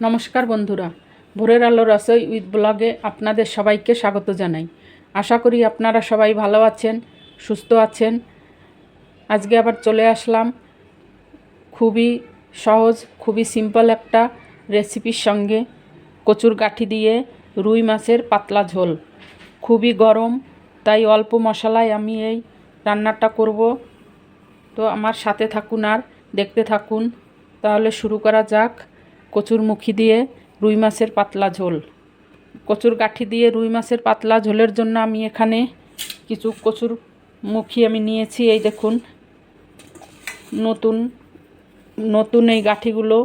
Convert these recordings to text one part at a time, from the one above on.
নমস্কার বন্ধুরা, ভোরের আলো রসোই উইথ ব্লগে আপনাদের সবাইকে স্বাগত জানাই। আশা করি আপনারা সবাই ভালো আছেন, সুস্থ আছেন। আজকে আবার চলে আসলাম খুবই সহজ, খুবই সিম্পল একটা রেসিপির সঙ্গে। কচুর গাঁঠি দিয়ে রুই মাছের পাতলা ঝোল। খুবই গরম, তাই অল্প মশলায় আমি এই রান্নাটা করব। তো আমার সাথে থাকুন আর দেখতে থাকুন। তাহলে শুরু করা যাক। কচুর মুখি দিয়ে রুই মাছের পাতলা ঝোল। কচুর গাঁঠি দিয়ে রুই মাছের পাতলা ঝোলের জন্য আমি এখানে কিছু কচুর মুখি আমি নিয়েছি। এই দেখুন, নতুন নতুন এই গাঁঠিগুলো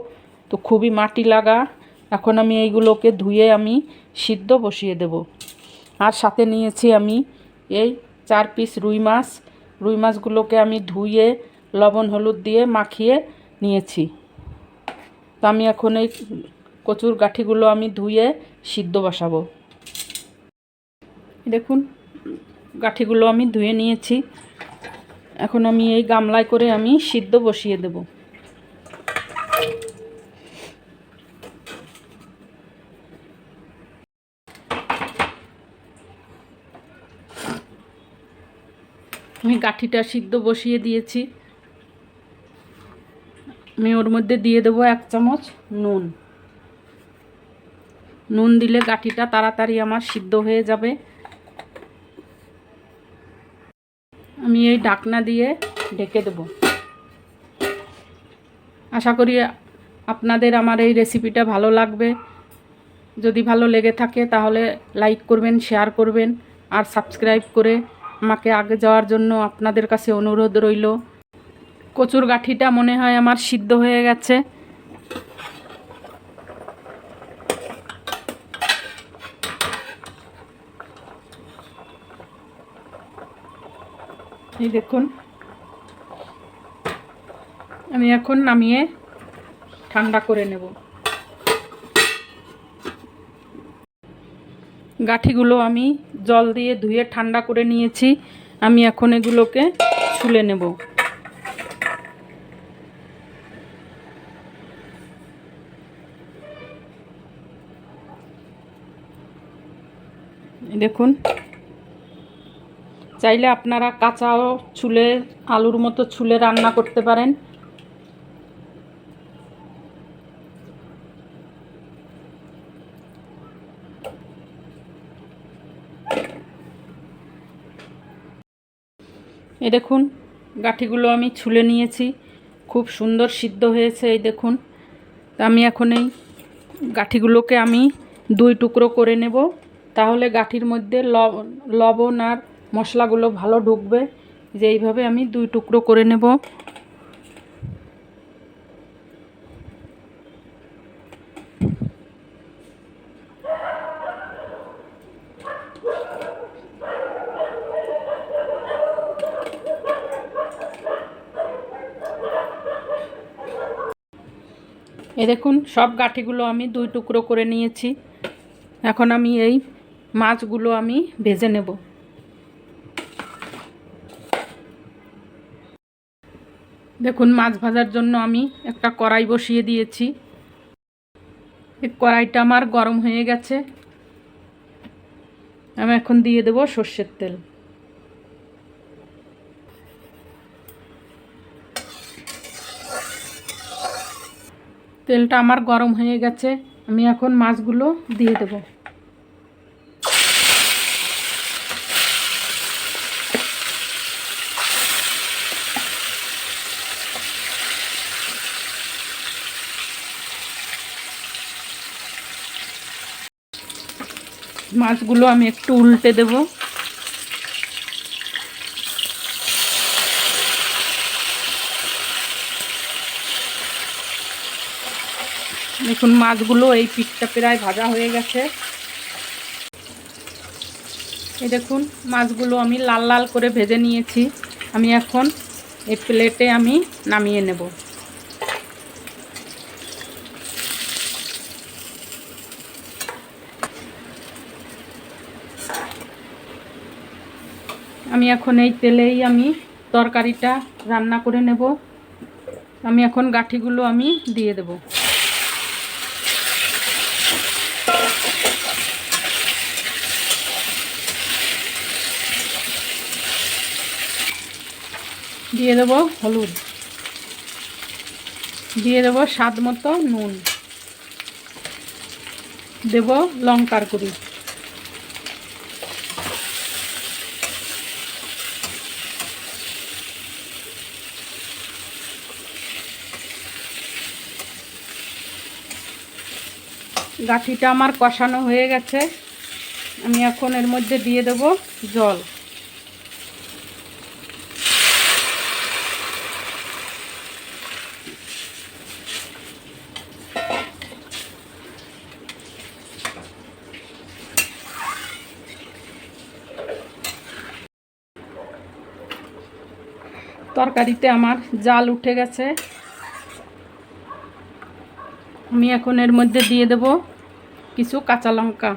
তো খুবই মাটি লাগা। এখন আমি এইগুলোকে ধুয়ে আমি সিদ্ধ বসিয়ে দেব। আর সাথে নিয়েছি আমি এই 4 পিস রুই মাছ। রুই মাছগুলোকে আমি ধুয়ে লবণ হলুদ দিয়ে মাখিয়ে নিয়েছি। তো আমি এখন এই কচুর গাঁঠিগুলো আমি ধুয়ে সিদ্ধ বসাবো। দেখুন, গাঁঠিগুলো আমি ধুয়ে নিয়েছি। এখন আমি এই গামলায় করে আমি সিদ্ধ বসিয়ে দেব। আমি গাঁঠিটা সিদ্ধ বসিয়ে দিয়েছি। আমি ওর মধ্যে দিয়ে দেবো 1 চামচ নুন। নুন দিলে গাঁঠিটা তাড়াতাড়ি আমার সিদ্ধ হয়ে যাবে। আমি এই ঢাকনা দিয়ে ঢেকে দেব। আশা করি আপনাদের আমার এই রেসিপিটা ভালো লাগবে। যদি ভালো লেগে থাকে তাহলে লাইক করবেন, শেয়ার করবেন আর সাবস্ক্রাইব করে আমাকে আগে যাওয়ার জন্য আপনাদের কাছে অনুরোধ রইল। কচুর গাঁঠিটা মনে হয় আমার সিদ্ধ হয়ে গেছে। এই দেখুন, আমি এখন নামিয়ে ঠান্ডা করে নেব। গাঁঠিগুলো আমি জল দিয়ে ধুয়ে ঠান্ডা করে নিয়েছি। আমি এখন এগুলোকে ছুলে নেব। দেখুন, চাইলে আপনারা কাঁচাও ছুলে আলুর মতো ছুলে রান্না করতে পারেন। এই দেখুন, গাঁঠিগুলো আমি ছুলে নিয়েছি। খুব সুন্দর সিদ্ধ হয়েছে। এই দেখুন, আমি এখন এই গাঁঠিগুলোকে আমি 2 টুকরো করে নেব। তাহলে গাঁঠির মধ্যে লবণ আর মশলাগুলো ভালো ঢুকবে। যে এইভাবে আমি 2 টুকরো করে নেব। এই দেখুন, সব গাঁঠিগুলো আমি 2 টুকরো করে নিয়েছি। এখন আমি এই মাছগুলো আমি ভেজে নেব। দেখুন, মাছ ভাজার জন্য আমি একটা কড়াই বসিয়ে দিয়েছি। এই কড়াইটা আমার গরম হয়ে গেছে। আমি এখন দিয়ে দেব সর্ষের তেল। তেলটা আমার গরম হয়ে গেছে। আমি এখন মাছগুলো দিয়ে দেব। মাছগুলো আমি একটু উল্টে দেব। দেখুন, মাছগুলো এই পিঠটা প্রায় ভাজা হয়ে গেছে। এই দেখুন, মাছগুলো আমি লাল লাল করে ভেজে নিয়েছি। আমি এখন এই প্লেটে আমি নামিয়ে নেব। আমি এখন এই তেলেই আমি তরকারিটা রান্না করে নেব। আমি এখন গাঁঠিগুলো আমি দিয়ে দেব। দিয়ে দেবো হলুদ, দিয়ে দেবো স্বাদ মতো নুন, দেব লঙ্কার গুঁড়ি, গাঠিটা আমার কষানো হয়ে গেছে। আমি এখন এর মধ্যে দিয়ে দেব জল। তরকারিতে আমার জাল উঠে গেছে। আমি এখন এর মধ্যে দিয়ে দেব কিছু কাঁচা লঙ্কা,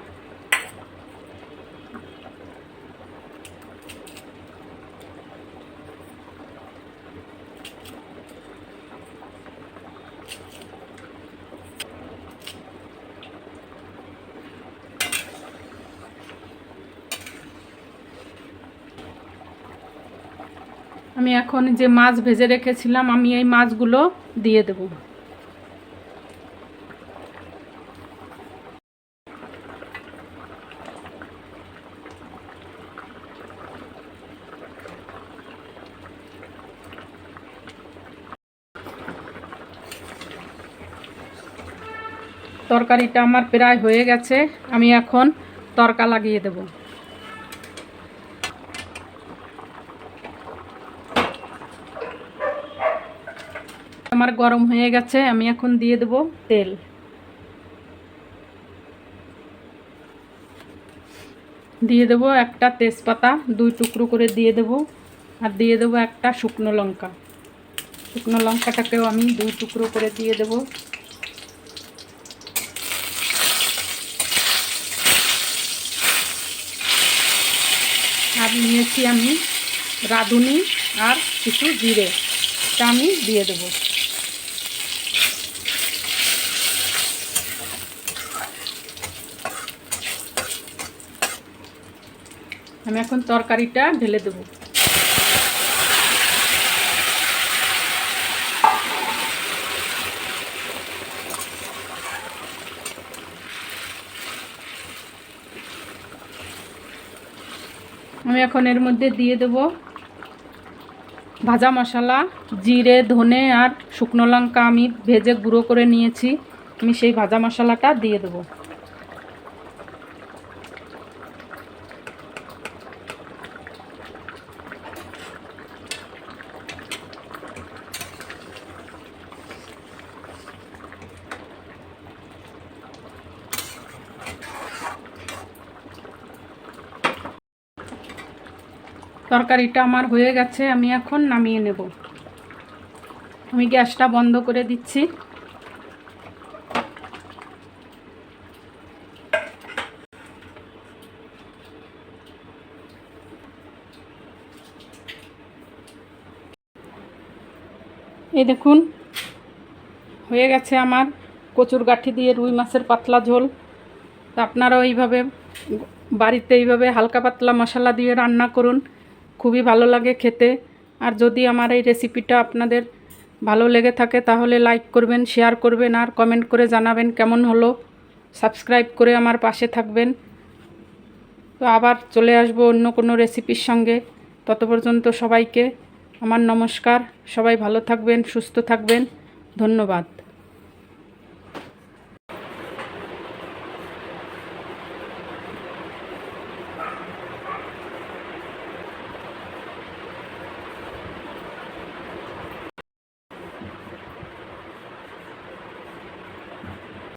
আমি এখন যে মাছ ভেজে রেখেছিলাম আমি এই মাছগুলো দিয়ে দেব। তরকারিটা আমার প্রায় হয়ে গেছে। আমি এখন তড়কা লাগিয়ে দেব। আমার গরম হয়ে গেছে। আমি এখন দিয়ে দেব তেল, দিয়ে দেব একটা তেজপাতা 2 টুকরো করে দিয়ে দেব, আর দিয়ে দেব একটা শুকনো লঙ্কা। শুকনো লঙ্কাটাকেও আমি 2 টুকরো করে দিয়ে দেব। আর নিয়েছি আমি রাঁধুনি আর কিছু জিরে, তা আমি দিয়ে দেব। আমি এখন তরকারিটা ঢেলে দেব। আমি এখন এর মধ্যে দিয়ে দেব ভাজা মশলা, জিরে, ধনে আর শুকনো লঙ্কা আমি ভেজে গুঁড়ো করে নিয়েছি। আমি সেই ভাজা মশলাটা দিয়ে দেব। তরকারিটা আমার হয়ে গেছে। আমি এখন নামিয়ে নেব। আমি গ্যাসটা বন্ধ করে দিচ্ছি। এই দেখুন হয়ে গেছে আমার কচুর গাঠি দিয়ে রুই মাছের পাতলা ঝোল। তো আপনারাও এইভাবে বাড়িতে এইভাবে হালকা পাতলা মশলা দিয়ে রান্না করুন, খুবই ভালো লাগে খেতে। আর যদি আমার এই রেসিপিটা আপনাদের ভালো লেগে থাকে তাহলে লাইক করবেন, শেয়ার করবেন আর কমেন্ট করে জানাবেন কেমন হলো। সাবস্ক্রাইব করে আমার পাশে থাকবেন। তো আবার চলে আসবো অন্য কোনো রেসিপির সঙ্গে। তত পর্যন্ত সবাইকে আমার নমস্কার। সবাই ভালো থাকবেন, সুস্থ থাকবেন। ধন্যবাদ।